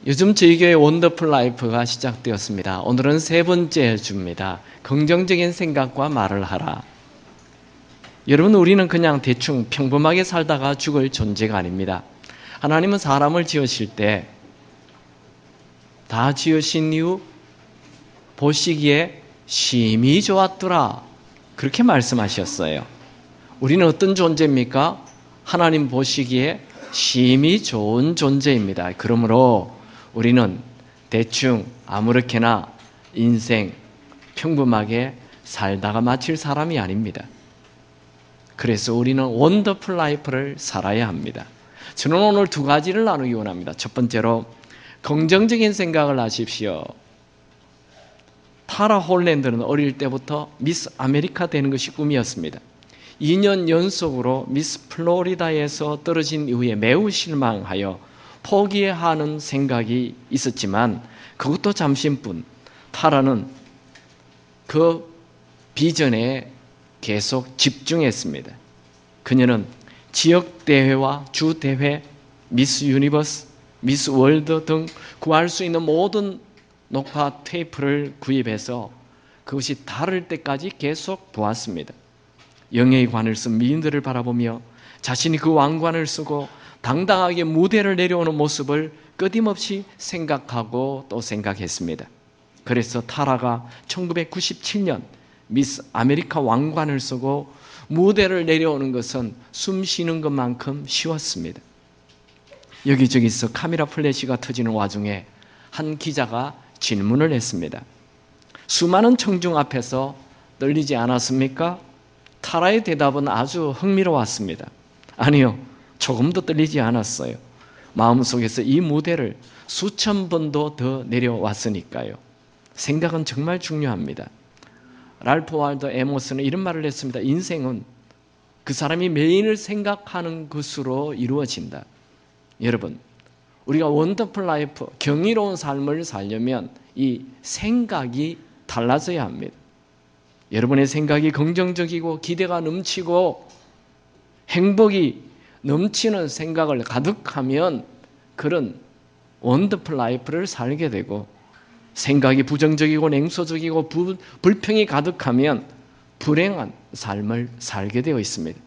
요즘 저희 교회 원더풀 라이프가 시작되었습니다. 오늘은 세 번째 주입니다. 긍정적인 생각과 말을 하라. 여러분, 우리는 그냥 대충 평범하게 살다가 죽을 존재가 아닙니다. 하나님은 사람을 지으실 때 다 지으신 이후 보시기에 심히 좋았더라, 그렇게 말씀하셨어요. 우리는 어떤 존재입니까? 하나님 보시기에 심히 좋은 존재입니다. 그러므로 우리는 대충 아무렇게나 인생 평범하게 살다가 마칠 사람이 아닙니다. 그래서 우리는 원더풀 라이프를 살아야 합니다. 저는 오늘 두 가지를 나누기 원합니다. 첫 번째로 긍정적인 생각을 하십시오. 타라 홀랜드는 어릴 때부터 미스 아메리카 되는 것이 꿈이었습니다. 2년 연속으로 미스 플로리다에서 떨어진 이후에 매우 실망하여 포기해야 하는 생각이 있었지만 그것도 잠시뿐. 타라는 그 비전에 계속 집중했습니다. 그녀는 지역대회와 주대회, 미스 유니버스, 미스 월드 등 구할 수 있는 모든 녹화 테이프를 구입해서 그것이 다를 때까지 계속 보았습니다. 영예의 관을 쓴 미인들을 바라보며 자신이 그 왕관을 쓰고 당당하게 무대를 내려오는 모습을 끊임없이 생각하고 또 생각했습니다. 그래서 타라가 1997년 미스 아메리카 왕관을 쓰고 무대를 내려오는 것은 숨 쉬는 것만큼 쉬웠습니다. 여기저기서 카메라 플래시가 터지는 와중에 한 기자가 질문을 했습니다. 수많은 청중 앞에서 떨리지 않았습니까? 타라의 대답은 아주 흥미로웠습니다. 아니요, 조금도 떨리지 않았어요. 마음속에서 이 무대를 수천 번도 더 내려왔으니까요. 생각은 정말 중요합니다. 랄프 월도 에머슨은 이런 말을 했습니다. 인생은 그 사람이 매일 생각하는 것으로 이루어진다. 여러분, 우리가 원더풀 라이프, 경이로운 삶을 살려면 이 생각이 달라져야 합니다. 여러분의 생각이 긍정적이고 기대가 넘치고 행복이 넘치는 생각을 가득하면 그런 원더풀 라이프를 살게 되고, 생각이 부정적이고 냉소적이고 불평이 가득하면 불행한 삶을 살게 되어 있습니다.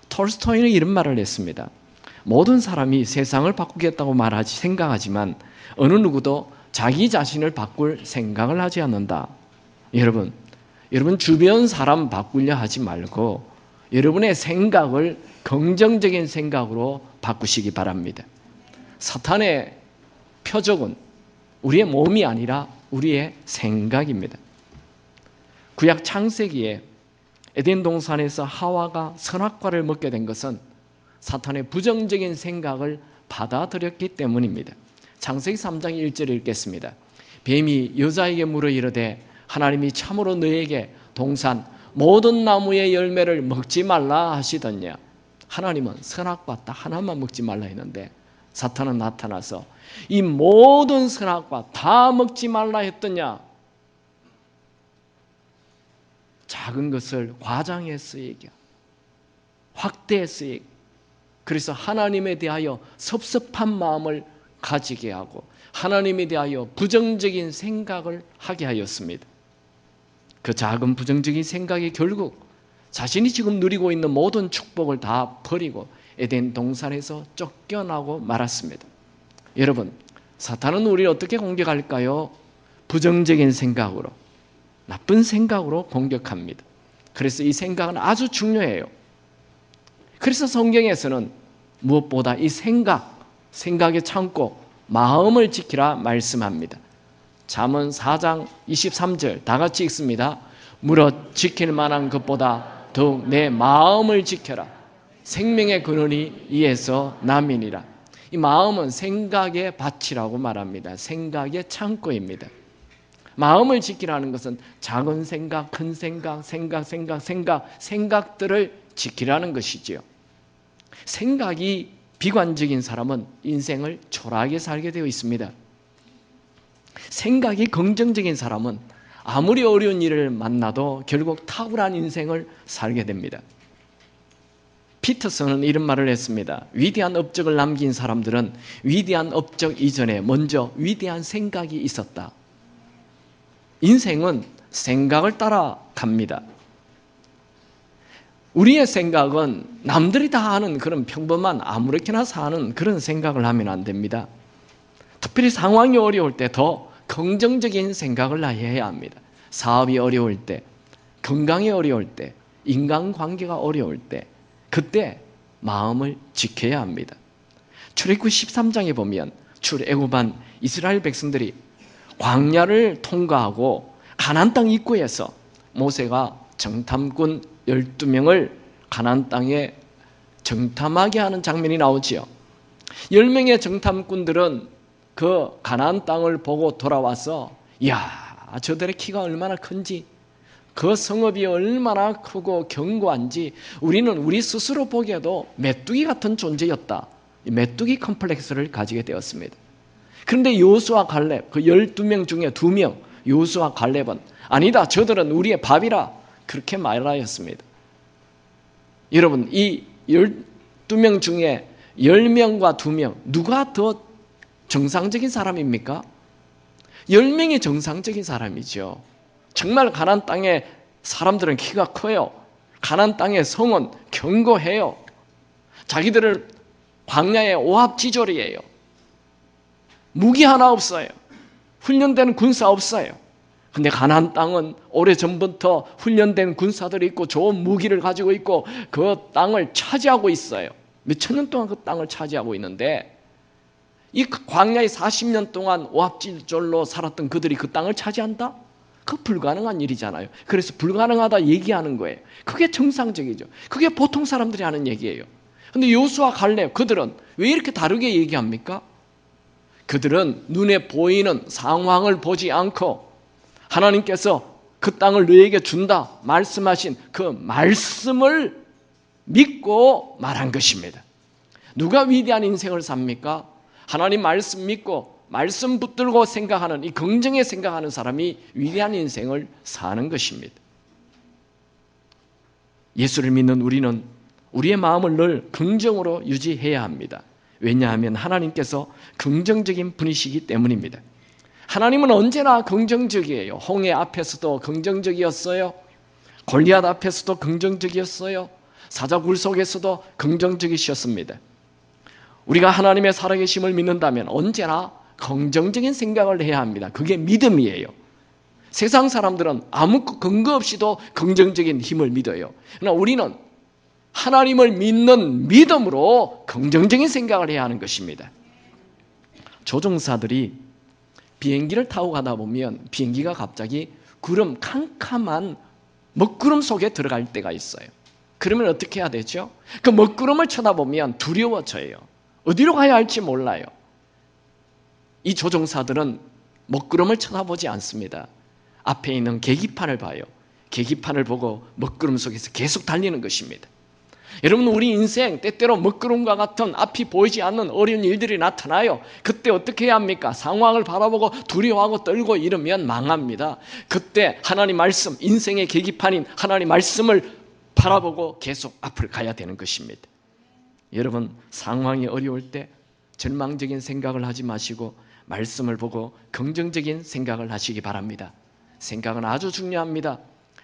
톨스토이는 이런 말을 했습니다. 모든 사람이 세상을 바꾸겠다고 생각하지만 어느 누구도 자기 자신을 바꿀 생각을 하지 않는다. 여러분 주변 사람 바꾸려 하지 말고 여러분의 생각을 긍정적인 생각으로 바꾸시기 바랍니다. 사탄의 표적은 우리의 몸이 아니라 우리의 생각입니다. 구약 창세기에 에덴 동산에서 하와가 선악과를 먹게 된 것은 사탄의 부정적인 생각을 받아들였기 때문입니다. 창세기 3장 1절을 읽겠습니다. 뱀이 여자에게 물어 이르되 하나님이 참으로 너에게 동산 모든 나무의 열매를 먹지 말라 하시더냐. 하나님은 선악과 딱 하나만 먹지 말라 했는데 사탄은 나타나서 이 모든 선악과 다 먹지 말라 했더냐. 작은 것을 과장해서 얘기하고 확대해서 얘기하고, 그래서 하나님에 대하여 섭섭한 마음을 가지게 하고 하나님에 대하여 부정적인 생각을 하게 하였습니다. 그 작은 부정적인 생각이 결국 자신이 지금 누리고 있는 모든 축복을 다 버리고 에덴 동산에서 쫓겨나고 말았습니다. 여러분, 사탄은 우리를 어떻게 공격할까요? 부정적인 생각으로, 나쁜 생각으로 공격합니다. 그래서 이 생각은 아주 중요해요. 그래서 성경에서는 무엇보다 이 생각의 창고, 마음을 지키라 말씀합니다. 잠언 4장 23절 다 같이 읽습니다. 무릇 지킬 만한 것보다 더욱 내 마음을 지켜라. 생명의 근원이 이에서 남이니라. 이 마음은 생각의 밭이라고 말합니다. 생각의 창고입니다. 마음을 지키라는 것은 작은 생각, 큰 생각들을 지키라는 것이지요. 생각이 비관적인 사람은 인생을 초라하게 살게 되어 있습니다. 생각이 긍정적인 사람은 아무리 어려운 일을 만나도 결국 탁월한 인생을 살게 됩니다. 피터슨은 이런 말을 했습니다. 위대한 업적을 남긴 사람들은 위대한 업적 이전에 먼저 위대한 생각이 있었다. 인생은 생각을 따라갑니다. 우리의 생각은 남들이 다 하는 그런 평범한 아무렇게나 사는 그런 생각을 하면 안 됩니다. 특별히 상황이 어려울 때 더 긍정적인 생각을 해야 합니다. 사업이 어려울 때, 건강이 어려울 때, 인간관계가 어려울 때, 그때 마음을 지켜야 합니다. 출애굽기 13장에 보면 출애굽한 이스라엘 백성들이 광야를 통과하고 가나안 땅 입구에서 모세가 정탐꾼 12명을 가나안 땅에 정탐하게 하는 장면이 나오지요. 10명의 정탐꾼들은 그 가나안 땅을 보고 돌아와서 이야, 저들의 키가 얼마나 큰지, 그 성읍이 얼마나 크고 견고한지 우리는 우리 스스로 보기에도 메뚜기 같은 존재였다. 메뚜기 컴플렉스를 가지게 되었습니다. 그런데 여호수아 갈렙, 그 12명 중에 2명, 여호수아 갈렙은 아니다, 저들은 우리의 밥이라 그렇게 말하였습니다. 여러분, 이 12명 중에 10명과 2명 누가 더 정상적인 사람입니까? 10명이 정상적인 사람이죠. 정말 가나안 땅의 사람들은 키가 커요. 가나안 땅의 성은 견고해요. 자기들을 광야의 오합지졸이에요. 무기 하나 없어요. 훈련된 군사 없어요. 근데 가나안 땅은 오래전부터 훈련된 군사들이 있고 좋은 무기를 가지고 있고 그 땅을 차지하고 있어요. 몇천 년 동안 그 땅을 차지하고 있는데 이 광야에 40년 동안 오합지졸로 살았던 그들이 그 땅을 차지한다? 그 불가능한 일이잖아요. 그래서 불가능하다 얘기하는 거예요. 그게 정상적이죠. 그게 보통 사람들이 하는 얘기예요. 근데 여호수아 갈렙 그들은 왜 이렇게 다르게 얘기합니까? 그들은 눈에 보이는 상황을 보지 않고 하나님께서 그 땅을 너에게 준다 말씀하신 그 말씀을 믿고 말한 것입니다. 누가 위대한 인생을 삽니까? 하나님 말씀 믿고 말씀 붙들고 생각하는 이 긍정에 생각하는 사람이 위대한 인생을 사는 것입니다. 예수를 믿는 우리는 우리의 마음을 늘 긍정으로 유지해야 합니다. 왜냐하면 하나님께서 긍정적인 분이시기 때문입니다. 하나님은 언제나 긍정적이에요. 홍해 앞에서도 긍정적이었어요. 골리앗 앞에서도 긍정적이었어요. 사자굴 속에서도 긍정적이셨습니다. 우리가 하나님의 살아계심을 믿는다면 언제나 긍정적인 생각을 해야 합니다. 그게 믿음이에요. 세상 사람들은 아무 근거 없이도 긍정적인 힘을 믿어요. 그러나 우리는 하나님을 믿는 믿음으로 긍정적인 생각을 해야 하는 것입니다. 조종사들이 비행기를 타고 가다 보면 비행기가 갑자기 캄캄한 먹구름 속에 들어갈 때가 있어요. 그러면 어떻게 해야 되죠? 그 먹구름을 쳐다보면 두려워져요. 어디로 가야 할지 몰라요. 이 조종사들은 먹구름을 쳐다보지 않습니다. 앞에 있는 계기판을 봐요. 계기판을 보고 먹구름 속에서 계속 달리는 것입니다. 여러분, 우리 인생 때때로 먹구름과 같은 앞이 보이지 않는 어려운 일들이 나타나요. 그때 어떻게 해야 합니까? 상황을 바라보고 두려워하고 떨고 이러면 망합니다. 그때 하나님 말씀, 인생의 계기판인 하나님 말씀을 바라보고 계속 앞을 가야 되는 것입니다. 여러분, 상황이 어려울 때 절망적인 생각을 하지 마시고 말씀을 보고 긍정적인 생각을 하시기 바랍니다. 생각은 아주 중요합니다.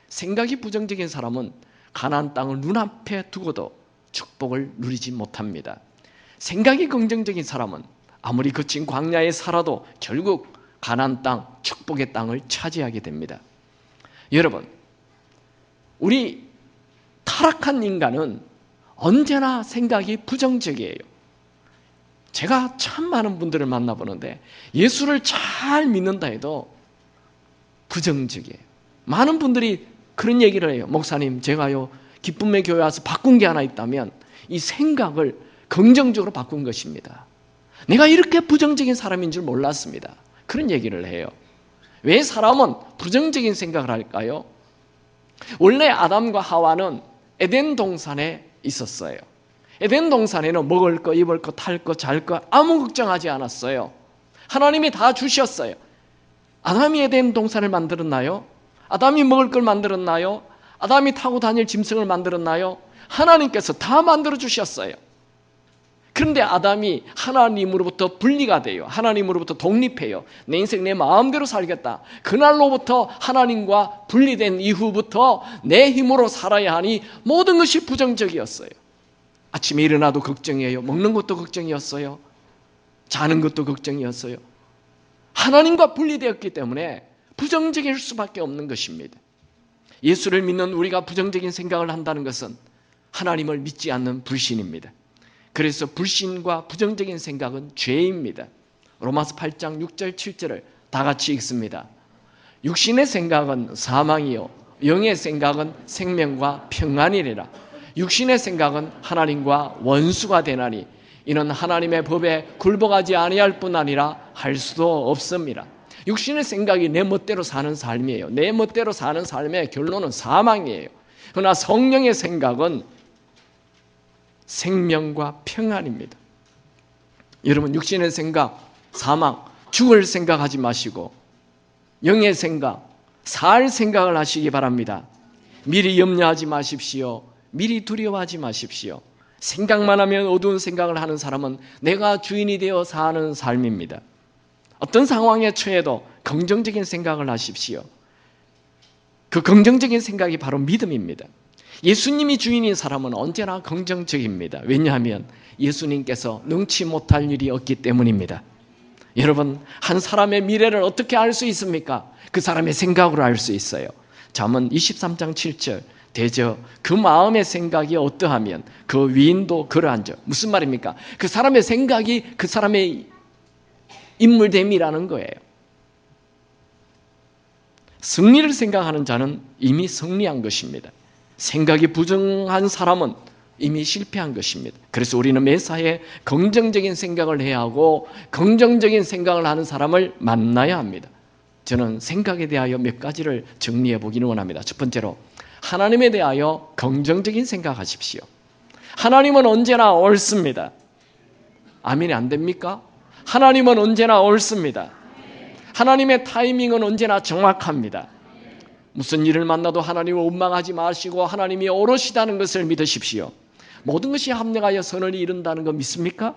생각이 부정적인 사람은 가나안 땅을 눈앞에 두고도 축복을 누리지 못합니다. 생각이 긍정적인 사람은 아무리 거친 광야에 살아도 결국 가나안 땅, 축복의 땅을 차지하게 됩니다. 여러분, 우리 타락한 인간은 언제나 생각이 부정적이에요. 제가 참 많은 분들을 만나보는데 예수를 잘 믿는다 해도 부정적이에요. 많은 분들이 그런 얘기를 해요. 목사님, 제가요 기쁨의 교회 와서 바꾼 게 하나 있다면 이 생각을 긍정적으로 바꾼 것입니다. 내가 이렇게 부정적인 사람인 줄 몰랐습니다. 그런 얘기를 해요. 왜 사람은 부정적인 생각을 할까요? 원래 아담과 하와는 에덴 동산에 있었어요. 에덴 동산에는 먹을 거, 입을 거, 탈 거, 잘 거 아무 걱정하지 않았어요. 하나님이 다 주셨어요. 아담이 에덴 동산을 만들었나요? 아담이 먹을 걸 만들었나요? 아담이 타고 다닐 짐승을 만들었나요? 하나님께서 다 만들어 주셨어요. 그런데 아담이 하나님으로부터 분리가 돼요. 하나님으로부터 독립해요. 내 인생 내 마음대로 살겠다. 그날로부터 하나님과 분리된 이후부터 내 힘으로 살아야 하니 모든 것이 부정적이었어요. 아침에 일어나도 걱정이에요. 먹는 것도 걱정이었어요. 자는 것도 걱정이었어요. 하나님과 분리되었기 때문에 부정적일 수밖에 없는 것입니다. 예수를 믿는 우리가 부정적인 생각을 한다는 것은 하나님을 믿지 않는 불신입니다. 그래서 불신과 부정적인 생각은 죄입니다. 로마서 8장 6절 7절을 다 같이 읽습니다. 육신의 생각은 사망이요 영의 생각은 생명과 평안이리라. 육신의 생각은 하나님과 원수가 되나니 이는 하나님의 법에 굴복하지 아니할 뿐 아니라 할 수도 없습니다. 육신의 생각이 내 멋대로 사는 삶이에요. 내 멋대로 사는 삶의 결론은 사망이에요. 그러나 성령의 생각은 생명과 평안입니다. 여러분, 육신의 생각, 사망, 죽을 생각하지 마시고 영의 생각, 살 생각을 하시기 바랍니다. 미리 염려하지 마십시오. 미리 두려워하지 마십시오. 생각만 하면 어두운 생각을 하는 사람은 내가 주인이 되어 사는 삶입니다. 어떤 상황에 처해도 긍정적인 생각을 하십시오. 그 긍정적인 생각이 바로 믿음입니다. 예수님이 주인인 사람은 언제나 긍정적입니다. 왜냐하면 예수님께서 능치 못할 일이 없기 때문입니다. 여러분, 한 사람의 미래를 어떻게 알 수 있습니까? 그 사람의 생각으로 알 수 있어요. 잠언 23장 7절 대저 그 마음의 생각이 어떠하면 그 위인도 그러한즉. 무슨 말입니까? 그 사람의 생각이 그 사람의 인물됨이라는 거예요. 승리를 생각하는 자는 이미 승리한 것입니다. 생각이 부정한 사람은 이미 실패한 것입니다. 그래서 우리는 매사에 긍정적인 생각을 해야 하고 긍정적인 생각을 하는 사람을 만나야 합니다. 저는 생각에 대하여 몇 가지를 정리해 보기를 원합니다. 첫 번째로 하나님에 대하여 긍정적인 생각하십시오. 하나님은 언제나 옳습니다. 아멘이 안 됩니까? 하나님은 언제나 옳습니다. 하나님의 타이밍은 언제나 정확합니다. 무슨 일을 만나도 하나님을 원망하지 마시고 하나님이 오롯이다는 것을 믿으십시오. 모든 것이 합력하여 선을 이룬다는 거 믿습니까?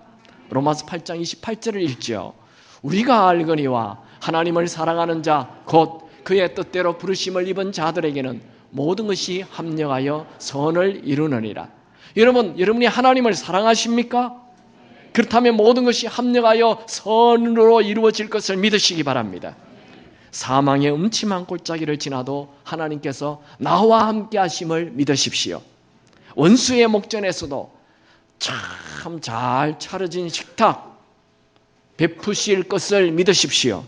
로마서 8장 28절을 읽죠. 우리가 알거니와 하나님을 사랑하는 자 곧 그의 뜻대로 부르심을 입은 자들에게는 모든 것이 합력하여 선을 이루느니라. 여러분이 하나님을 사랑하십니까? 그렇다면 모든 것이 합력하여 선으로 이루어질 것을 믿으시기 바랍니다. 사망의 음침한 골짜기를 지나도 하나님께서 나와 함께 하심을 믿으십시오. 원수의 목전에서도 참 잘 차려진 식탁 베푸실 것을 믿으십시오.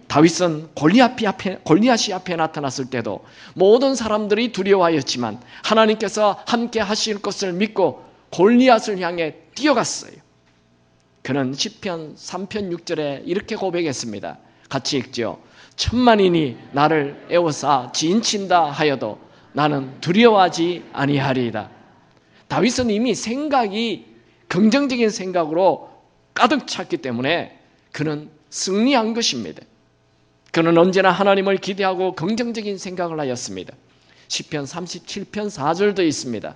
다윗은 골리앗이 앞에 나타났을 때도 모든 사람들이 두려워하였지만 하나님께서 함께 하실 것을 믿고 골리앗을 향해 뛰어갔어요. 그는 시편 3편 6절에 이렇게 고백했습니다. 같이 읽죠. 천만인이 나를 에워싸 지인친다 하여도 나는 두려워하지 아니하리이다. 다윗은 이미 생각이 긍정적인 생각으로 가득 찼기 때문에 그는 승리한 것입니다. 그는 언제나 하나님을 기대하고 긍정적인 생각을 하였습니다. 시편 37편 4절도 있습니다.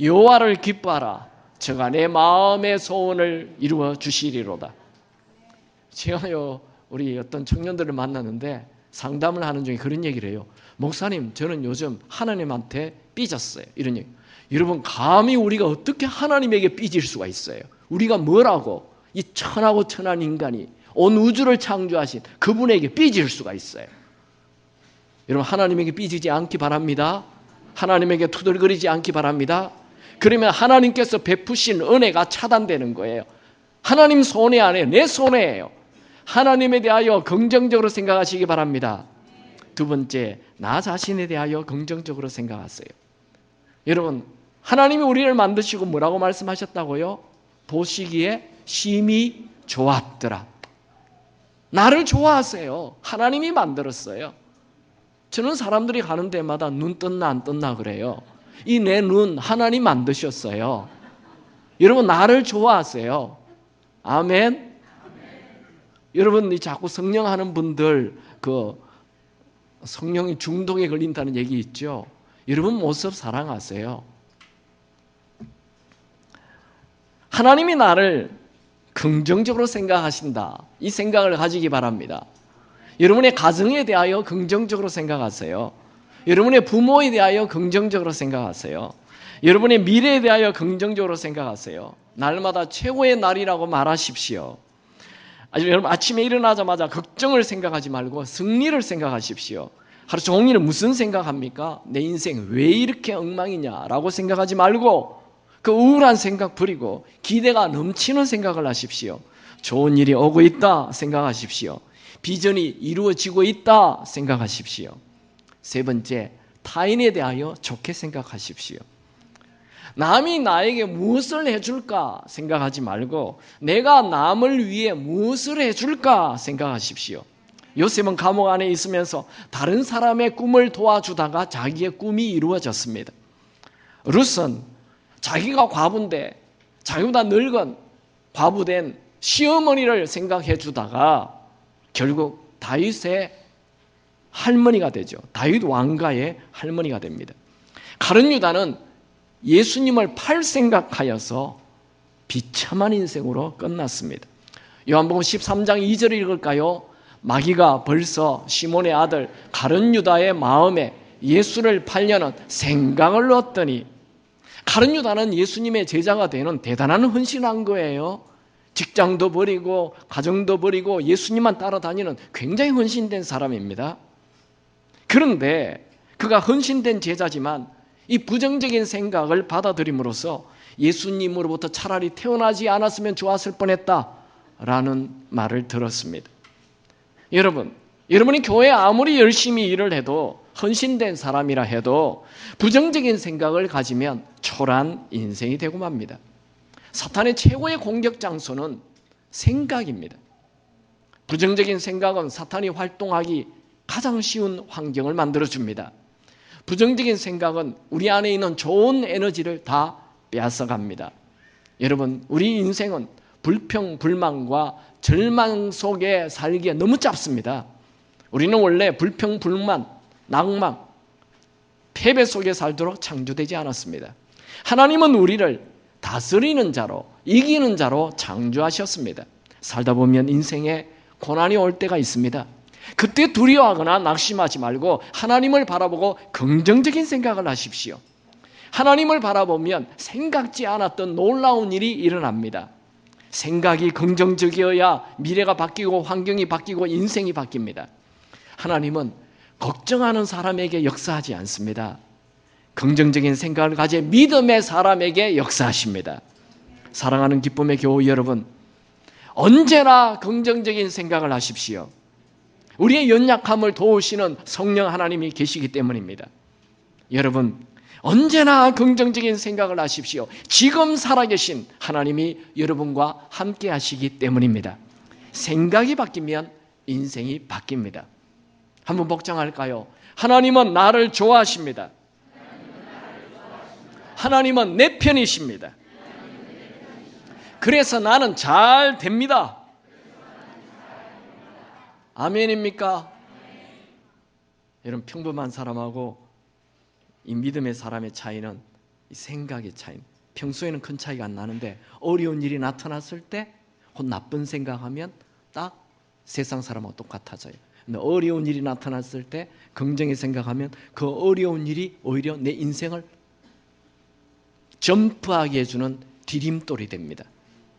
여호와를 기뻐하라. 저가 내 마음의 소원을 이루어 주시리로다. 제가요 우리 어떤 청년들을 만났는데 상담을 하는 중에 그런 얘기를 해요. 목사님, 저는 요즘 하나님한테 삐졌어요. 이런 얘기. 여러분, 감히 우리가 어떻게 하나님에게 삐질 수가 있어요? 우리가 뭐라고 이 천하고 천한 인간이 온 우주를 창조하신 그분에게 삐질 수가 있어요. 여러분, 하나님에게 삐지지 않기 바랍니다. 하나님에게 투덜거리지 않기 바랍니다. 그러면 하나님께서 베푸신 은혜가 차단되는 거예요. 하나님 손해 아니에요. 내 손해예요. 하나님에 대하여 긍정적으로 생각하시기 바랍니다. 두 번째, 나 자신에 대하여 긍정적으로 생각하세요. 여러분, 하나님이 우리를 만드시고 뭐라고 말씀하셨다고요? 보시기에 심히 좋았더라. 나를 좋아하세요. 하나님이 만들었어요. 저는 사람들이 가는 데마다 눈 떴나 안 떴나 그래요. 이 내 눈 하나님 만드셨어요. 여러분, 나를 좋아하세요. 아멘. 여러분, 자꾸 성령 하는 분들 그 성령이 중독에 걸린다는 얘기 있죠. 여러분 모습 사랑하세요. 하나님이 나를 긍정적으로 생각하신다. 이 생각을 가지기 바랍니다. 여러분의 가정에 대하여 긍정적으로 생각하세요. 여러분의 부모에 대하여 긍정적으로 생각하세요. 여러분의 미래에 대하여 긍정적으로 생각하세요. 날마다 최고의 날이라고 말하십시오. 여러분 아침에 일어나자마자 걱정을 생각하지 말고 승리를 생각하십시오. 하루 종일 무슨 생각합니까? 내 인생 왜 이렇게 엉망이냐라고 생각하지 말고 그 우울한 생각 버리고 기대가 넘치는 생각을 하십시오. 좋은 일이 오고 있다 생각하십시오. 비전이 이루어지고 있다 생각하십시오. 세 번째, 타인에 대하여 좋게 생각하십시오. 남이 나에게 무엇을 해줄까 생각하지 말고 내가 남을 위해 무엇을 해줄까 생각하십시오. 요셉은 감옥 안에 있으면서 다른 사람의 꿈을 도와주다가 자기의 꿈이 이루어졌습니다. 룻은 자기가 과부인데 자기보다 늙은 과부된 시어머니를 생각해 주다가 결국 다윗의 할머니가 되죠. 다윗 왕가의 할머니가 됩니다. 가룟 유다는 예수님을 팔 생각하여서 비참한 인생으로 끝났습니다. 요한복음 13장 2절을 읽을까요? 마귀가 벌써 시몬의 아들 가룟 유다의 마음에 예수를 팔려는 생각을 넣었더니, 가룟 유다는 예수님의 제자가 되는 대단한 헌신한 거예요. 직장도 버리고 가정도 버리고 예수님만 따라다니는 굉장히 헌신된 사람입니다. 그런데 그가 헌신된 제자지만 이 부정적인 생각을 받아들임으로써 예수님으로부터 차라리 태어나지 않았으면 좋았을 뻔했다라는 말을 들었습니다. 여러분이 교회에 아무리 열심히 일을 해도 헌신된 사람이라 해도 부정적인 생각을 가지면 초라한 인생이 되고 맙니다. 사탄의 최고의 공격 장소는 생각입니다. 부정적인 생각은 사탄이 활동하기 가장 쉬운 환경을 만들어줍니다. 부정적인 생각은 우리 안에 있는 좋은 에너지를 다 빼앗아갑니다. 여러분, 우리 인생은 불평, 불만과 절망 속에 살기에 너무 짧습니다. 우리는 원래 불평, 불만, 낭만, 패배 속에 살도록 창조되지 않았습니다. 하나님은 우리를 다스리는 자로, 이기는 자로 창조하셨습니다. 살다 보면 인생에 고난이 올 때가 있습니다. 그때 두려워하거나 낙심하지 말고 하나님을 바라보고 긍정적인 생각을 하십시오. 하나님을 바라보면 생각지 않았던 놀라운 일이 일어납니다. 생각이 긍정적이어야 미래가 바뀌고 환경이 바뀌고 인생이 바뀝니다. 하나님은 걱정하는 사람에게 역사하지 않습니다. 긍정적인 생각을 가진 믿음의 사람에게 역사하십니다. 사랑하는 기쁨의 교우 여러분, 언제나 긍정적인 생각을 하십시오. 우리의 연약함을 도우시는 성령 하나님이 계시기 때문입니다. 여러분, 언제나 긍정적인 생각을 하십시오. 지금 살아계신 하나님이 여러분과 함께 하시기 때문입니다. 생각이 바뀌면 인생이 바뀝니다. 한번 복장할까요? 하나님은 나를 좋아하십니다. 하나님은 내 편이십니다. 그래서 나는 잘 됩니다. 아멘입니까? 여러분, 평범한 사람하고 이 믿음의 사람의 차이는 이 생각의 차이. 평소에는 큰 차이가 안 나는데 어려운 일이 나타났을 때 혹 나쁜 생각하면 딱 세상 사람하고 똑같아져요. 근데 어려운 일이 나타났을 때 긍정의 생각하면 그 어려운 일이 오히려 내 인생을 점프하게 해주는 디딤돌이 됩니다.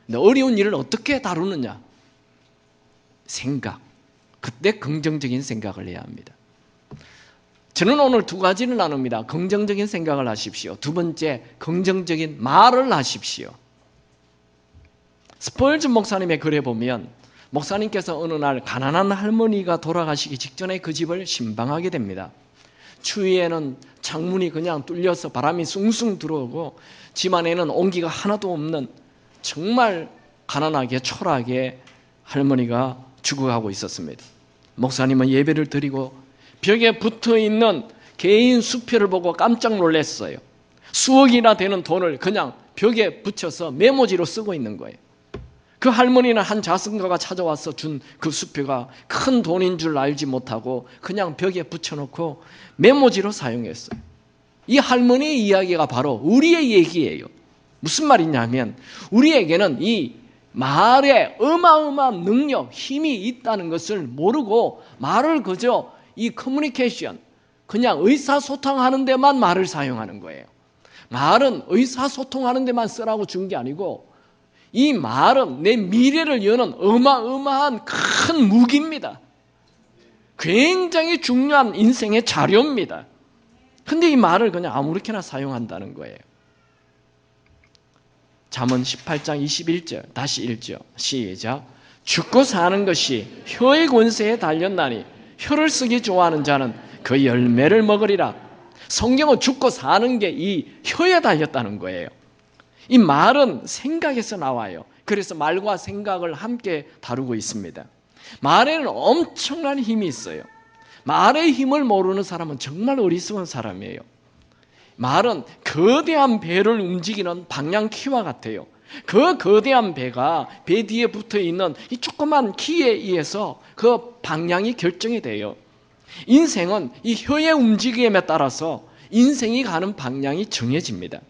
근데 어려운 일을 어떻게 다루느냐? 생각. 그때 긍정적인 생각을 해야 합니다. 저는 오늘 두 가지를 나눕니다. 긍정적인 생각을 하십시오. 두 번째, 긍정적인 말을 하십시오. 스펄전 목사님의 글에 보면 목사님께서 어느 날 가난한 할머니가 돌아가시기 직전에 그 집을 신방하게 됩니다. 추위에는 창문이 그냥 뚫려서 바람이 숭숭 들어오고 집 안에는 온기가 하나도 없는 정말 가난하게 초라하게 할머니가 죽어가고 있었습니다. 목사님은 예배를 드리고 벽에 붙어있는 개인 수표를 보고 깜짝 놀랐어요. 수억이나 되는 돈을 그냥 벽에 붙여서 메모지로 쓰고 있는 거예요. 그 할머니는 한 자선가가 찾아와서 준 그 수표가 큰 돈인 줄 알지 못하고 그냥 벽에 붙여놓고 메모지로 사용했어요. 이 할머니의 이야기가 바로 우리의 얘기예요. 무슨 말이냐면 우리에게는 이 말에 어마어마한 능력, 힘이 있다는 것을 모르고 말을 그저 이 커뮤니케이션, 그냥 의사소통하는 데만 말을 사용하는 거예요. 말은 의사소통하는 데만 쓰라고 준 게 아니고 이 말은 내 미래를 여는 어마어마한 큰 무기입니다. 굉장히 중요한 인생의 자료입니다. 근데 이 말을 그냥 아무렇게나 사용한다는 거예요. 잠언 18장 21절 다시 읽죠. 시작. 죽고 사는 것이 혀의 권세에 달렸나니 혀를 쓰기 좋아하는 자는 그 열매를 먹으리라. 성경은 죽고 사는 게 이 혀에 달렸다는 거예요. 이 말은 생각에서 나와요. 그래서 말과 생각을 함께 다루고 있습니다. 말에는 엄청난 힘이 있어요. 말의 힘을 모르는 사람은 정말 어리석은 사람이에요. 말은 거대한 배를 움직이는 방향키와 같아요. 그 거대한 배가 배 뒤에 붙어있는 이 조그만 키에 의해서 그 방향이 결정이 돼요. 인생은 이 혀의 움직임에 따라서 인생이 가는 방향이 정해집니다.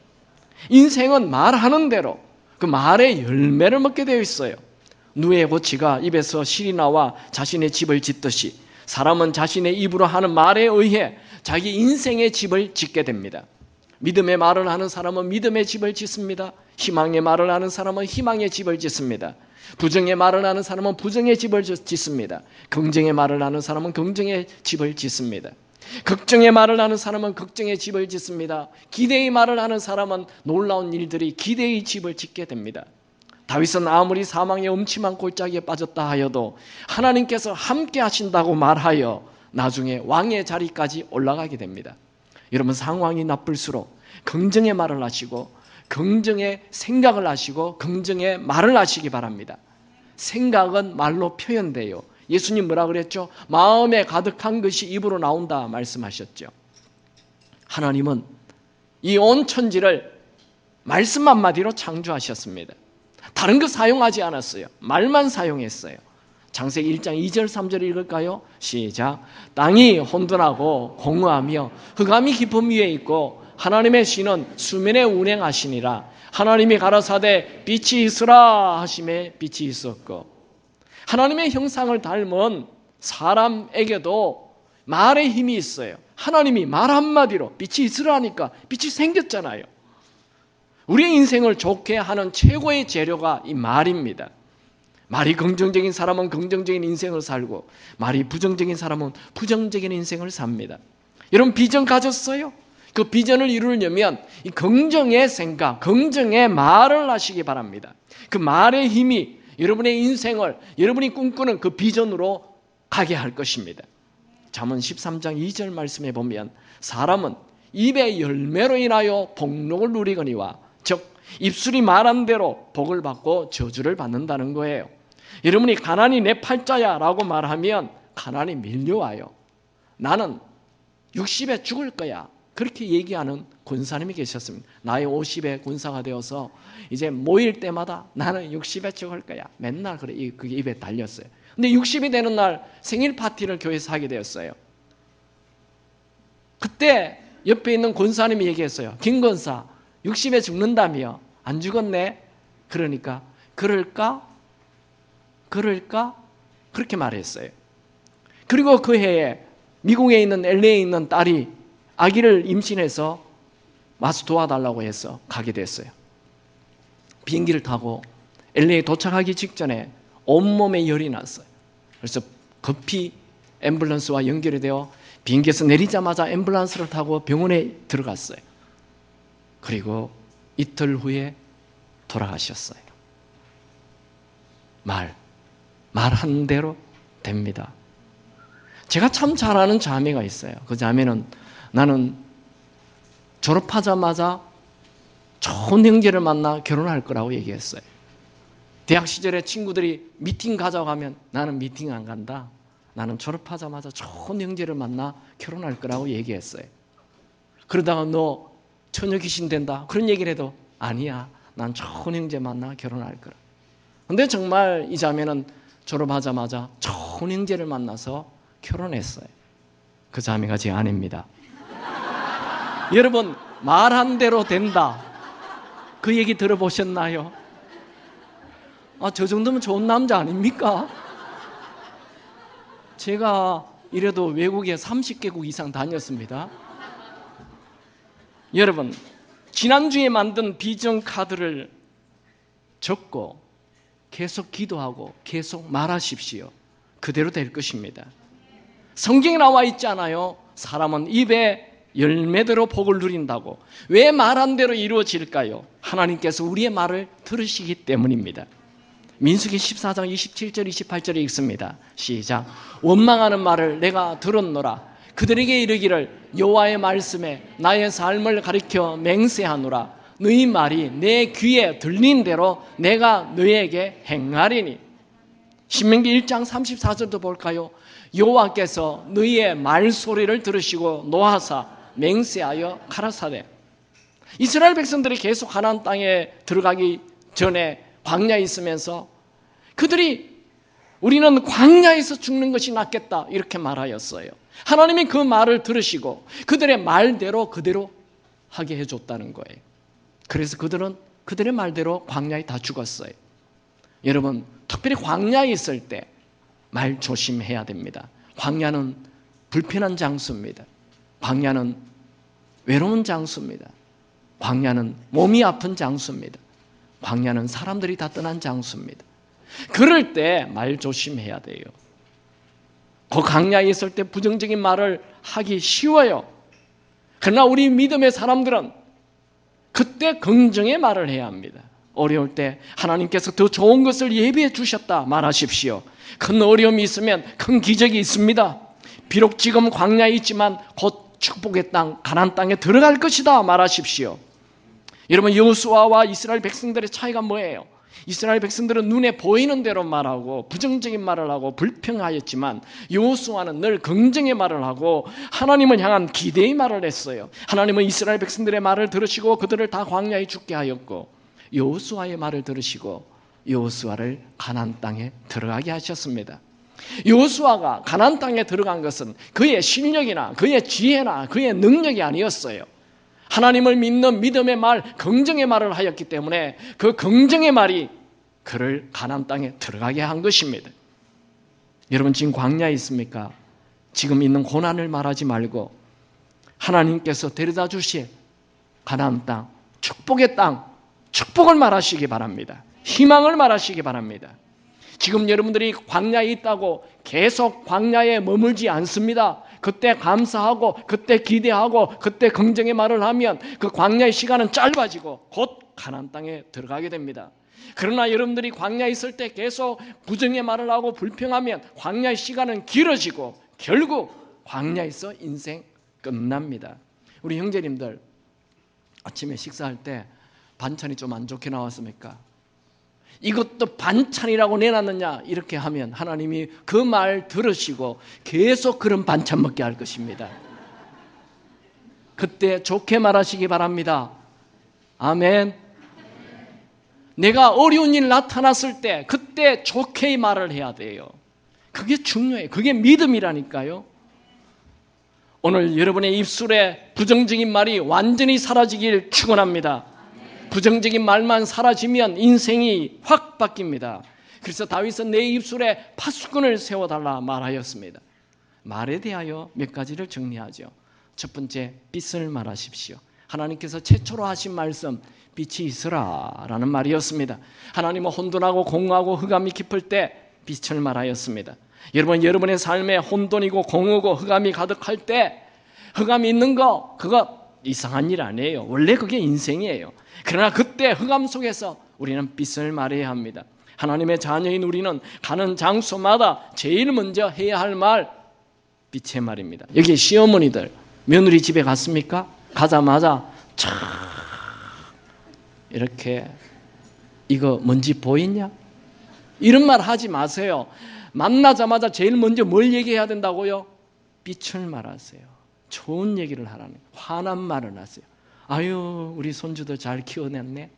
인생은 말하는 대로 그 말의 열매를 먹게 되어 있어요. 누에 고치가 입에서 실이 나와 자신의 집을 짓듯이 사람은 자신의 입으로 하는 말에 의해 자기 인생의 집을 짓게 됩니다. 믿음의 말을 하는 사람은 믿음의 집을 짓습니다. 희망의 말을 하는 사람은 희망의 집을 짓습니다. 부정의 말을 하는 사람은 부정의 집을 짓습니다. 긍정의 말을 하는 사람은 긍정의 집을 짓습니다. 걱정의 말을 하는 사람은 걱정의 집을 짓습니다. 기대의 말을 하는 사람은 놀라운 일들이 기대의 집을 짓게 됩니다. 다윗은 아무리 사망의 음침한 골짜기에 빠졌다 하여도 하나님께서 함께 하신다고 말하여 나중에 왕의 자리까지 올라가게 됩니다. 여러분, 상황이 나쁠수록 긍정의 말을 하시고 긍정의 생각을 하시고 긍정의 말을 하시기 바랍니다. 생각은 말로 표현돼요. 예수님 뭐라 그랬죠? 마음에 가득한 것이 입으로 나온다 말씀하셨죠. 하나님은 이 온 천지를 말씀 한마디로 창조하셨습니다. 다른 거 사용하지 않았어요. 말만 사용했어요. 창세기 1장 2절 3절 읽을까요? 시작. 땅이 혼돈하고 공허하며 흑암이 깊음 위에 있고 하나님의 신은 수면에 운행하시니라. 하나님이 가라사대 빛이 있으라 하심에 빛이 있었고. 하나님의 형상을 닮은 사람에게도 말의 힘이 있어요. 하나님이 말 한마디로 빛이 있으라니까 빛이 생겼잖아요. 우리의 인생을 좋게 하는 최고의 재료가 이 말입니다. 말이 긍정적인 사람은 긍정적인 인생을 살고 말이 부정적인 사람은 부정적인 인생을 삽니다. 여러분, 비전 가졌어요? 그 비전을 이루려면 이 긍정의 생각, 긍정의 말을 하시기 바랍니다. 그 말의 힘이 여러분의 인생을 여러분이 꿈꾸는 그 비전으로 가게 할 것입니다. 잠언 13장 2절 말씀에 보면 사람은 입의 열매로 인하여 복록을 누리거니와 즉 입술이 말한 대로 복을 받고 저주를 받는다는 거예요. 여러분이 가난이 내 팔자야 라고 말하면 가난이 밀려와요. 나는 60에 죽을 거야, 그렇게 얘기하는 군사님이 계셨습니다. 나이 50에 군사가 되어서 이제 모일 때마다 나는 60에 죽을 거야, 맨날 그게 입에 달렸어요. 근데 60이 되는 날 생일 파티를 교회에서 하게 되었어요. 그때 옆에 있는 군사님이 얘기했어요. 김 권사 60에 죽는다며? 안 죽었네? 그러니까 그럴까? 그렇게 말했어요. 그리고 그 해에 미국에 있는 LA에 있는 딸이 아기를 임신해서 와서 도와달라고 해서 가게 됐어요. 비행기를 타고 LA에 도착하기 직전에 온몸에 열이 났어요. 그래서 급히 앰뷸런스와 연결이 되어 비행기에서 내리자마자 앰뷸런스를 타고 병원에 들어갔어요. 그리고 이틀 후에 돌아가셨어요. 말한 대로 됩니다. 제가 참 잘 아는 자매가 있어요. 그 자매는 나는 졸업하자마자 좋은 형제를 만나 결혼할 거라고 얘기했어요. 대학 시절에 친구들이 미팅 가자고 하면 나는 미팅 안 간다. 나는 졸업하자마자 좋은 형제를 만나 결혼할 거라고 얘기했어요. 그러다가 너 처녀 귀신 된다 그런 얘기를 해도 아니야, 난 좋은 형제 만나 결혼할 거라. 근데 정말 이 자매는 졸업하자마자 좋은 형제를 만나서 결혼했어요. 그 자매가 제 아내입니다. 여러분, 말한 대로 된다. 그 얘기 들어보셨나요? 저 정도면 좋은 남자 아닙니까? 제가 이래도 외국에 30개국 이상 다녔습니다. 여러분, 지난주에 만든 비전 카드를 적고 계속 기도하고 계속 말하십시오. 그대로 될 것입니다. 성경에 나와 있잖아요. 사람은 입에 열매대로 복을 누린다고. 왜 말한 대로 이루어질까요? 하나님께서 우리의 말을 들으시기 때문입니다. 민수기 14장 27절 28절에 읽습니다. 시작. 원망하는 말을 내가 들었노라. 그들에게 이르기를 여호와의 말씀에 나의 삶을 가리켜 맹세하노라. 너희 말이 내 귀에 들린 대로 내가 너에게 행하리니. 신명기 1장 34절도 볼까요? 여호와께서 너희의 말소리를 들으시고 노하사 맹세하여 가라사대. 이스라엘 백성들이 계속 가나안 땅에 들어가기 전에 광야에 있으면서 그들이 우리는 광야에서 죽는 것이 낫겠다 이렇게 말하였어요. 하나님이 그 말을 들으시고 그들의 말대로 그대로 하게 해줬다는 거예요. 그래서 그들은 그들의 말대로 광야에 다 죽었어요. 여러분, 특별히 광야에 있을 때 말 조심해야 됩니다. 광야는 불편한 장소입니다. 광야는 외로운 장소입니다. 광야는 몸이 아픈 장소입니다. 광야는 사람들이 다 떠난 장소입니다. 그럴 때 말 조심해야 돼요. 그 광야에 있을 때 부정적인 말을 하기 쉬워요. 그러나 우리 믿음의 사람들은 그때 긍정의 말을 해야 합니다. 어려울 때 하나님께서 더 좋은 것을 예비해 주셨다 말하십시오. 큰 어려움이 있으면 큰 기적이 있습니다. 비록 지금 광야에 있지만 곧 축복의 땅, 가나안 땅에 들어갈 것이다 말하십시오. 여러분, 여호수아와 이스라엘 백성들의 차이가 뭐예요? 이스라엘 백성들은 눈에 보이는 대로 말하고 부정적인 말을 하고 불평하였지만 여호수아는 늘 긍정의 말을 하고 하나님을 향한 기대의 말을 했어요. 하나님은 이스라엘 백성들의 말을 들으시고 그들을 다 광야에 죽게 하였고 여호수아의 말을 들으시고 여호수아를 가나안 땅에 들어가게 하셨습니다. 여호수아가 가나안 땅에 들어간 것은 그의 실력이나 그의 지혜나 그의 능력이 아니었어요. 하나님을 믿는 믿음의 말, 긍정의 말을 하였기 때문에 그 긍정의 말이 그를 가나안 땅에 들어가게 한 것입니다. 여러분, 지금 광야에 있습니까? 지금 있는 고난을 말하지 말고 하나님께서 데려다 주실 가나안 땅, 축복의 땅, 축복을 말하시기 바랍니다. 희망을 말하시기 바랍니다. 지금 여러분들이 광야에 있다고 계속 광야에 머물지 않습니다. 그때 감사하고 그때 기대하고 그때 긍정의 말을 하면 그 광야의 시간은 짧아지고 곧 가나안 땅에 들어가게 됩니다. 그러나 여러분들이 광야에 있을 때 계속 부정의 말을 하고 불평하면 광야의 시간은 길어지고 결국 광야에서 인생 끝납니다. 우리 형제님들 아침에 식사할 때 반찬이 좀 안 좋게 나왔습니까? 이것도 반찬이라고 내놨느냐 이렇게 하면 하나님이 그 말 들으시고 계속 그런 반찬 먹게 할 것입니다. 그때 좋게 말하시기 바랍니다. 아멘. 내가 어려운 일 나타났을 때 그때 좋게 말을 해야 돼요. 그게 중요해요. 그게 믿음이라니까요. 오늘 여러분의 입술에 부정적인 말이 완전히 사라지길 축원합니다. 부정적인 말만 사라지면 인생이 확 바뀝니다. 그래서 다윗은 내 입술에 파수꾼을 세워달라 말하였습니다. 말에 대하여 몇 가지를 정리하죠. 첫 번째, 빛을 말하십시오. 하나님께서 최초로 하신 말씀, 빛이 있으라 라는 말이었습니다. 하나님은 혼돈하고 공허하고 흑암이 깊을 때 빛을 말하였습니다. 여러분, 여러분의 삶에 혼돈이고 공허고 흑암이 가득할 때 흑암이 있는 거 그거 이상한 일 아니에요. 원래 그게 인생이에요. 그러나 그때 흑암 속에서 우리는 빛을 말해야 합니다. 하나님의 자녀인 우리는 가는 장소마다 제일 먼저 해야 할 말, 빛의 말입니다. 여기 시어머니들 며느리 집에 갔습니까? 가자마자 촥 이렇게 이거 뭔지 보이냐? 이런 말 하지 마세요. 만나자마자 제일 먼저 뭘 얘기해야 된다고요? 빛을 말하세요. 좋은 얘기를 하라는, 환한 말을 하세요. 아유, 우리 손주들 잘 키워냈네,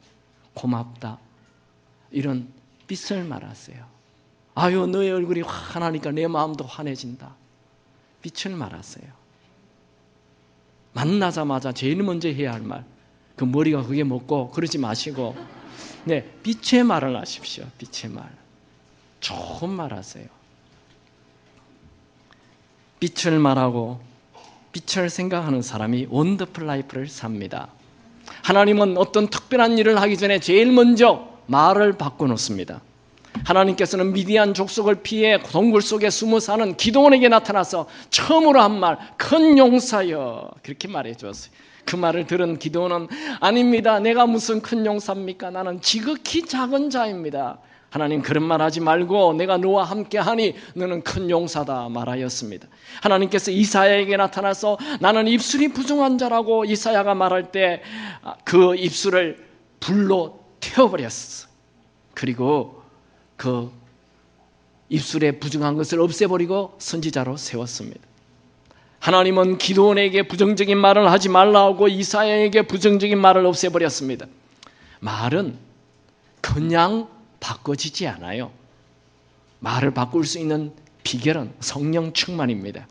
고맙다, 이런 빛을 말하세요. 아유, 너의 얼굴이 환하니까 내 마음도 환해진다, 빛을 말하세요. 만나자마자 제일 먼저 해야 할 말, 그 머리가 그게 먹고 그러지 마시고, 네, 빛의 말을 하십시오. 빛의 말. 좋은 말 하세요. 빛을 말하고 빛을 생각하는 사람이 원더풀 라이프를 삽니다. 하나님은 어떤 특별한 일을 하기 전에 제일 먼저 말을 바꿔놓습니다. 하나님께서는 미디안 족속을 피해 동굴 속에 숨어 사는 기드온에게 나타나서 처음으로 한 말, 큰 용사여, 그렇게 말해 주었어요. 그 말을 들은 기드온은 아닙니다. 내가 무슨 큰 용사입니까? 나는 지극히 작은 자입니다. 하나님, 그런 말 하지 말고 내가 너와 함께하니 너는 큰 용사다 말하였습니다. 하나님께서 이사야에게 나타나서 나는 입술이 부정한 자라고 이사야가 말할 때 그 입술을 불로 태워버렸어. 그리고 그 입술에 부정한 것을 없애버리고 선지자로 세웠습니다. 하나님은 기드온에게 부정적인 말을 하지 말라고 이사야에게 부정적인 말을 없애버렸습니다. 말은 그냥 바꿔지지 않아요. 말을 바꿀 수 있는 비결은 성령 충만입니다.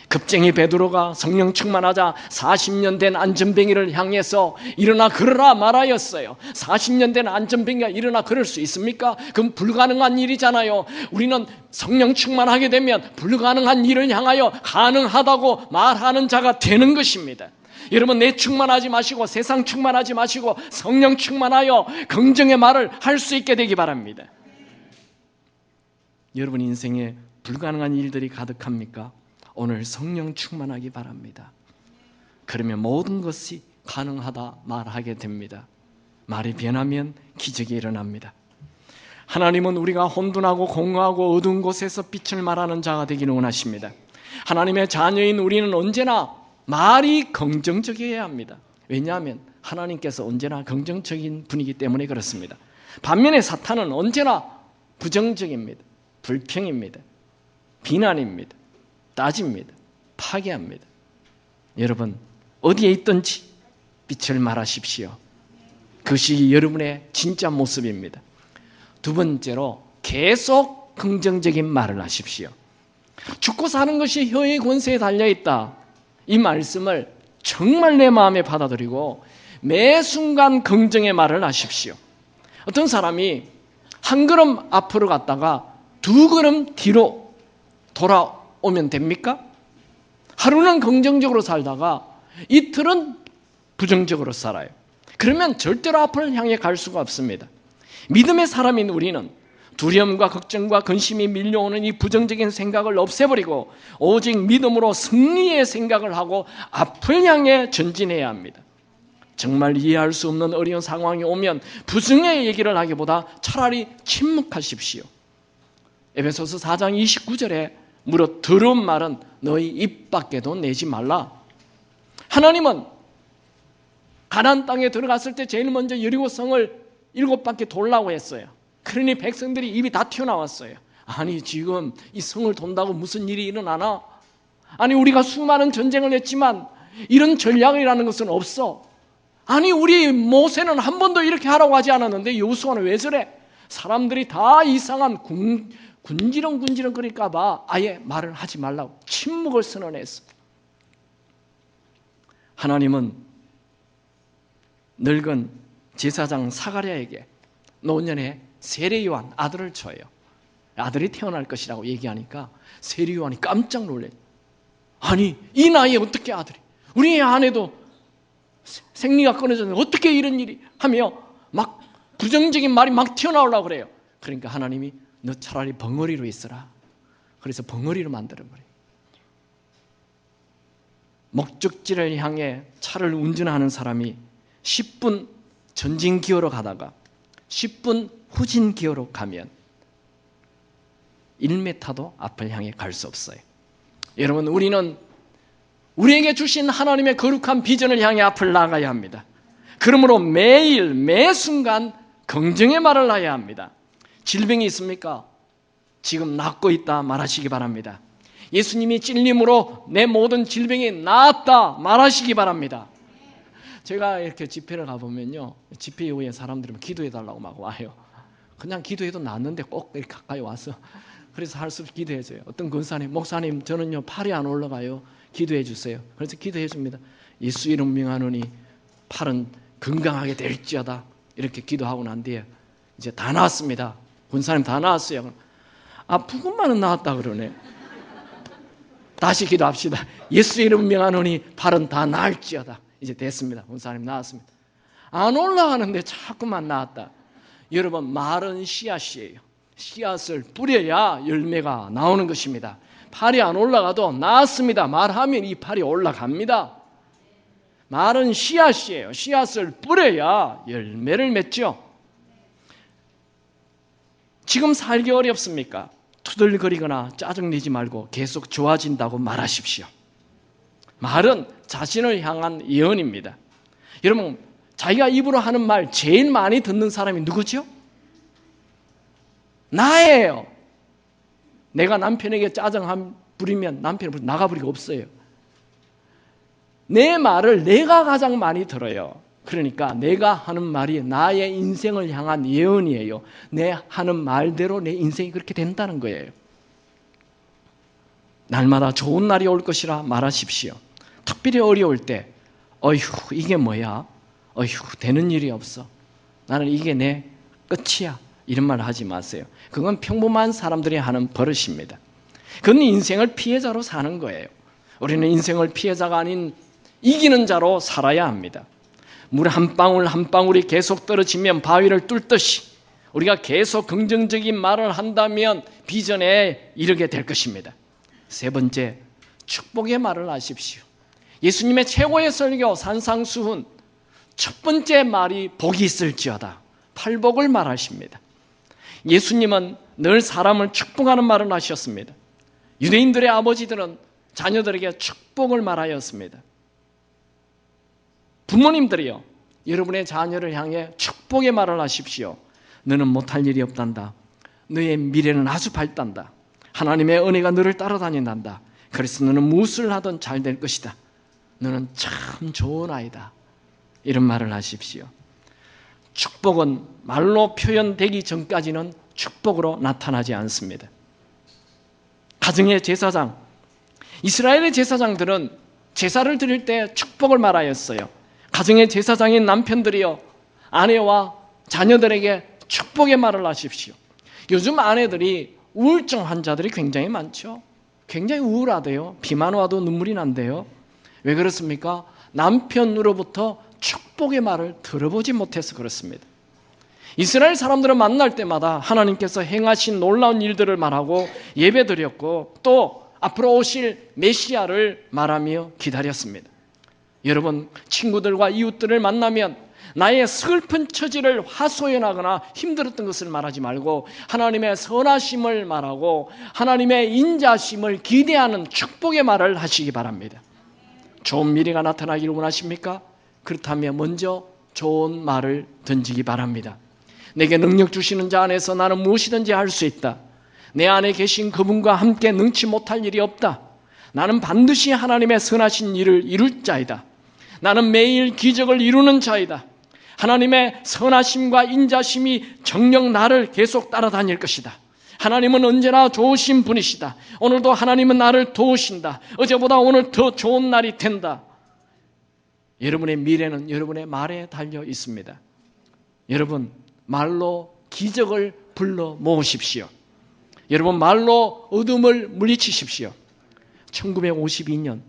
급쟁이 베드로가 성령 충만하자 40년 된 안전뱅이를 향해서 일어나 걸으라 말하였어요. 40년 된 안전뱅이가 일어나 걸을 수 있습니까? 그건 불가능한 일이잖아요. 우리는 성령 충만하게 되면 불가능한 일을 향하여 가능하다고 말하는 자가 되는 것입니다. 여러분, 내 충만하지 마시고 세상 충만하지 마시고 성령 충만하여 긍정의 말을 할 수 있게 되기 바랍니다. 여러분 인생에 불가능한 일들이 가득합니까? 오늘 성령 충만하기 바랍니다. 그러면 모든 것이 가능하다 말하게 됩니다. 말이 변하면 기적이 일어납니다. 하나님은 우리가 혼돈하고 공허하고 어두운 곳에서 빛을 말하는 자가 되기를 원하십니다. 하나님의 자녀인 우리는 언제나 말이 긍정적이어야 합니다. 왜냐하면 하나님께서 언제나 긍정적인 분이기 때문에 그렇습니다. 반면에 사탄은 언제나 부정적입니다. 불평입니다. 비난입니다. 따집니다. 파괴합니다. 여러분, 어디에 있든지 빛을 말하십시오. 그것이 여러분의 진짜 모습입니다. 두 번째로 계속 긍정적인 말을 하십시오. 죽고 사는 것이 혀의 권세에 달려있다. 이 말씀을 정말 내 마음에 받아들이고 매 순간 긍정의 말을 하십시오. 어떤 사람이 한 걸음 앞으로 갔다가 두 걸음 뒤로 돌아오면 됩니까? 하루는 긍정적으로 살다가 이틀은 부정적으로 살아요. 그러면 절대로 앞을 향해 갈 수가 없습니다. 믿음의 사람인 우리는 두려움과 걱정과 근심이 밀려오는 이 부정적인 생각을 없애버리고 오직 믿음으로 승리의 생각을 하고 앞을 향해 전진해야 합니다. 정말 이해할 수 없는 어려운 상황이 오면 부정의 얘기를 하기보다 차라리 침묵하십시오. 에베소서 4장 29절에 무릇 더러운 말은 너희 입 밖에도 내지 말라. 하나님은 가나안 땅에 들어갔을 때 제일 먼저 여리고성을 7바퀴 돌라고 했어요. 그러니 백성들이 입이 다 튀어나왔어요. 아니, 지금 이 성을 돈다고 무슨 일이 일어나나? 아니, 우리가 수많은 전쟁을 했지만 이런 전략이라는 것은 없어. 아니, 우리 모세는 한 번도 이렇게 하라고 하지 않았는데 여호수아는 왜 저래? 사람들이 다 이상한 군지렁 거릴까 봐 아예 말을 하지 말라고 침묵을 선언했어. 하나님은 늙은 제사장 사가랴에게 노년에 세례요한 아들을 줘요. 아들이 태어날 것이라고 얘기하니까 세례요한이 깜짝 놀래요. 아니, 이 나이에 어떻게 아들이? 우리 아내도 생리가 끊어졌는데 어떻게 이런 일이? 하며 막 부정적인 말이 막 튀어나오려고 그래요. 그러니까 하나님이 너 차라리 벙어리로 있어라. 그래서 벙어리로 만들어버려요. 목적지를 향해 차를 운전하는 사람이 10분 전진 기어로 가다가 10분 후진 기어로 가면 1m도 앞을 향해 갈 수 없어요. 여러분, 우리는 우리에게 주신 하나님의 거룩한 비전을 향해 앞을 나가야 합니다. 그러므로 매일 매 순간 긍정의 말을 해야 합니다. 질병이 있습니까? 지금 낫고 있다 말하시기 바랍니다. 예수님이 찔림으로 내 모든 질병이 나았다 말하시기 바랍니다. 제가 이렇게 집회를 가보면요, 집회 이후에 사람들이 기도해달라고 막 와요. 그냥 기도해도 낫는데 꼭 이렇게 가까이 와서 그래서 할 수 없이 기도해줘요. 어떤 권사님, 목사님 저는요 팔이 안 올라가요, 기도해 주세요. 그래서 기도해 줍니다. 예수 이름 명하노니 팔은 건강하게 될지어다. 이렇게 기도하고 난 뒤에 이제 다 나왔습니다. 권사님 다 나왔어요. 부분만은 나왔다 그러네. 다시 기도합시다. 예수 이름 명하노니 팔은 다 나을지어다. 이제 됐습니다. 권사님 나왔습니다. 안 올라가는데 자꾸만 나왔다. 여러분, 말은 씨앗이에요. 씨앗을 뿌려야 열매가 나오는 것입니다. 팔이 안 올라가도 나왔습니다. 말하면 이 팔이 올라갑니다. 말은 씨앗이에요. 씨앗을 뿌려야 열매를 맺죠. 지금 살기 어렵습니까? 투덜거리거나 짜증내지 말고 계속 좋아진다고 말하십시오. 말은 자신을 향한 예언입니다. 여러분, 자기가 입으로 하는 말 제일 많이 듣는 사람이 누구죠? 나예요. 내가 남편에게 짜증 부리면 남편은 나가버리고 없어요. 내 말을 내가 가장 많이 들어요. 그러니까 내가 하는 말이 나의 인생을 향한 예언이에요. 내 하는 말대로 내 인생이 그렇게 된다는 거예요. 날마다 좋은 날이 올 것이라 말하십시오. 특별히 어려울 때 어휴 이게 뭐야? 어휴 되는 일이 없어. 나는 이게 내 끝이야. 이런 말 하지 마세요. 그건 평범한 사람들이 하는 버릇입니다. 그건 인생을 피해자로 사는 거예요. 우리는 인생을 피해자가 아닌 이기는 자로 살아야 합니다. 물 한 방울 한 방울이 계속 떨어지면 바위를 뚫듯이 우리가 계속 긍정적인 말을 한다면 비전에 이르게 될 것입니다. 세 번째, 축복의 말을 하십시오. 예수님의 최고의 설교 산상수훈 첫 번째 말이 복이 있을지어다. 팔복을 말하십니다. 예수님은 늘 사람을 축복하는 말을 하셨습니다. 유대인들의 아버지들은 자녀들에게 축복을 말하였습니다. 부모님들이요, 여러분의 자녀를 향해 축복의 말을 하십시오. 너는 못할 일이 없단다. 너의 미래는 아주 밝단다. 하나님의 은혜가 너를 따라다닌단다. 그래서 너는 무엇을 하든 잘 될 것이다. 너는 참 좋은 아이다. 이런 말을 하십시오. 축복은 말로 표현되기 전까지는 축복으로 나타나지 않습니다. 가정의 제사장, 이스라엘의 제사장들은 제사를 드릴 때 축복을 말하였어요. 가정의 제사장인 남편들이요, 아내와 자녀들에게 축복의 말을 하십시오. 요즘 아내들이 우울증 환자들이 굉장히 많죠. 굉장히 우울하대요. 비만 와도 눈물이 난대요. 왜 그렇습니까? 남편으로부터 축복의 말을 들어보지 못해서 그렇습니다. 이스라엘 사람들을 만날 때마다 하나님께서 행하신 놀라운 일들을 말하고 예배드렸고 또 앞으로 오실 메시아를 말하며 기다렸습니다. 여러분, 친구들과 이웃들을 만나면 나의 슬픈 처지를 하소연하거나 힘들었던 것을 말하지 말고 하나님의 선하심을 말하고 하나님의 인자심을 기대하는 축복의 말을 하시기 바랍니다. 좋은 미래가 나타나기를 원하십니까? 그렇다면 먼저 좋은 말을 던지기 바랍니다. 내게 능력 주시는 자 안에서 나는 무엇이든지 할 수 있다. 내 안에 계신 그분과 함께 능치 못할 일이 없다. 나는 반드시 하나님의 선하신 일을 이룰 자이다. 나는 매일 기적을 이루는 자이다. 하나님의 선하심과 인자심이 정녕 나를 계속 따라다닐 것이다. 하나님은 언제나 좋으신 분이시다. 오늘도 하나님은 나를 도우신다. 어제보다 오늘 더 좋은 날이 된다. 여러분의 미래는 여러분의 말에 달려 있습니다. 여러분, 말로 기적을 불러 모으십시오. 여러분, 말로 어둠을 물리치십시오. 1952년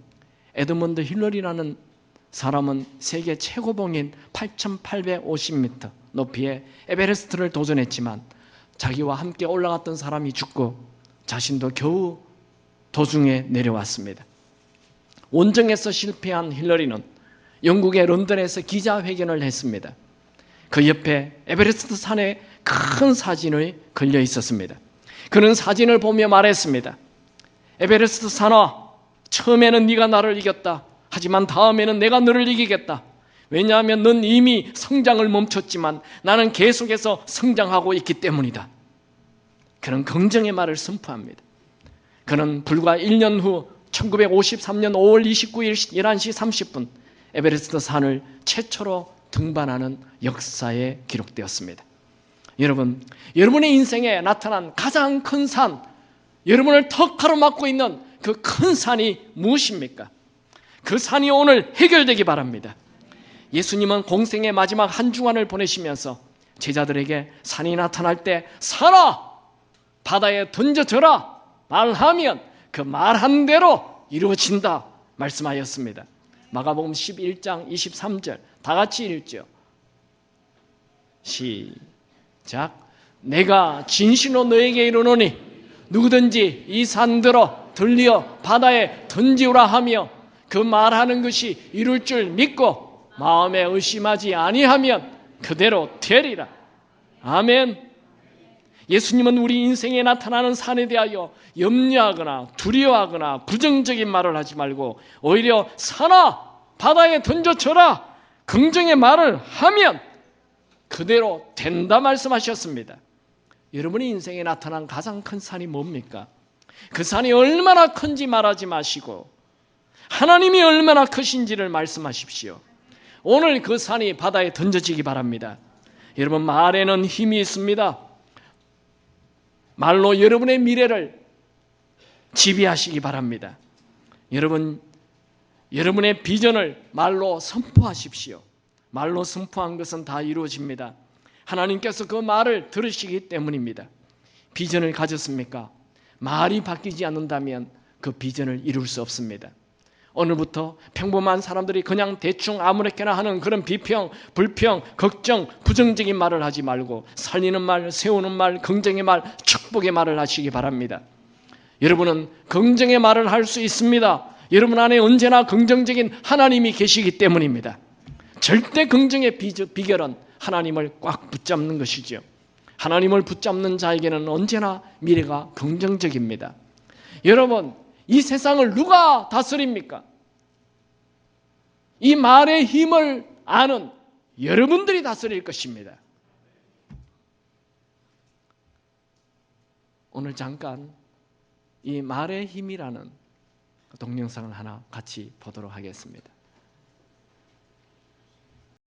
에드먼드 힐러리라는 사람은 세계 최고봉인 8,850m 높이의 에베레스트를 도전했지만 자기와 함께 올라갔던 사람이 죽고 자신도 겨우 도중에 내려왔습니다. 원정에서 실패한 힐러리는 영국의 런던에서 기자회견을 했습니다. 그 옆에 에베레스트 산에 큰 사진이 걸려 있었습니다. 그는 사진을 보며 말했습니다. 에베레스트 산아, 처음에는 네가 나를 이겼다. 하지만 다음에는 내가 너를 이기겠다. 왜냐하면 넌 이미 성장을 멈췄지만 나는 계속해서 성장하고 있기 때문이다. 그는 긍정의 말을 선포합니다. 그는 불과 1년 후 1953년 5월 29일 11시 30분 에베레스트 산을 최초로 등반하는 역사에 기록되었습니다. 여러분, 여러분의 인생에 나타난 가장 큰 산, 여러분을 턱 가로막고 있는 그 큰 산이 무엇입니까? 그 산이 오늘 해결되기 바랍니다. 예수님은 공생의 마지막 한 주간을 보내시면서 제자들에게 산이 나타날 때 산아 바다에 던져져라 말하면 그 말한 대로 이루어진다 말씀하였습니다. 마가복음 11장 23절 다 같이 읽죠. 시작. 내가 진실로 너에게 이르노니 누구든지 이 산들어 들리어 바다에 던지우라 하며 그 말하는 것이 이룰 줄 믿고 마음에 의심하지 아니하면 그대로 되리라. 아멘. 예수님은 우리 인생에 나타나는 산에 대하여 염려하거나 두려워하거나 부정적인 말을 하지 말고 오히려 산아 바다에 던져쳐라 긍정의 말을 하면 그대로 된다 말씀하셨습니다. 여러분의 인생에 나타난 가장 큰 산이 뭡니까? 그 산이 얼마나 큰지 말하지 마시고 하나님이 얼마나 크신지를 말씀하십시오. 오늘 그 산이 바다에 던져지기 바랍니다. 여러분, 말에는 힘이 있습니다. 말로 여러분의 미래를 지배하시기 바랍니다. 여러분의 비전을 말로 선포하십시오. 말로 선포한 것은 다 이루어집니다. 하나님께서 그 말을 들으시기 때문입니다. 비전을 가졌습니까? 말이 바뀌지 않는다면 그 비전을 이룰 수 없습니다. 오늘부터 평범한 사람들이 그냥 대충 아무렇게나 하는 그런 비평, 불평, 걱정, 부정적인 말을 하지 말고 살리는 말, 세우는 말, 긍정의 말, 축복의 말을 하시기 바랍니다. 여러분은 긍정의 말을 할 수 있습니다. 여러분 안에 언제나 긍정적인 하나님이 계시기 때문입니다. 절대 긍정의 비결은 하나님을 꽉 붙잡는 것이죠. 하나님을 붙잡는 자에게는 언제나 미래가 긍정적입니다. 여러분, 이 세상을 누가 다스립니까? 이 말의 힘을 아는 여러분들이 다스릴 것입니다. 오늘 잠깐 이 말의 힘이라는 동영상을 하나 같이 보도록 하겠습니다.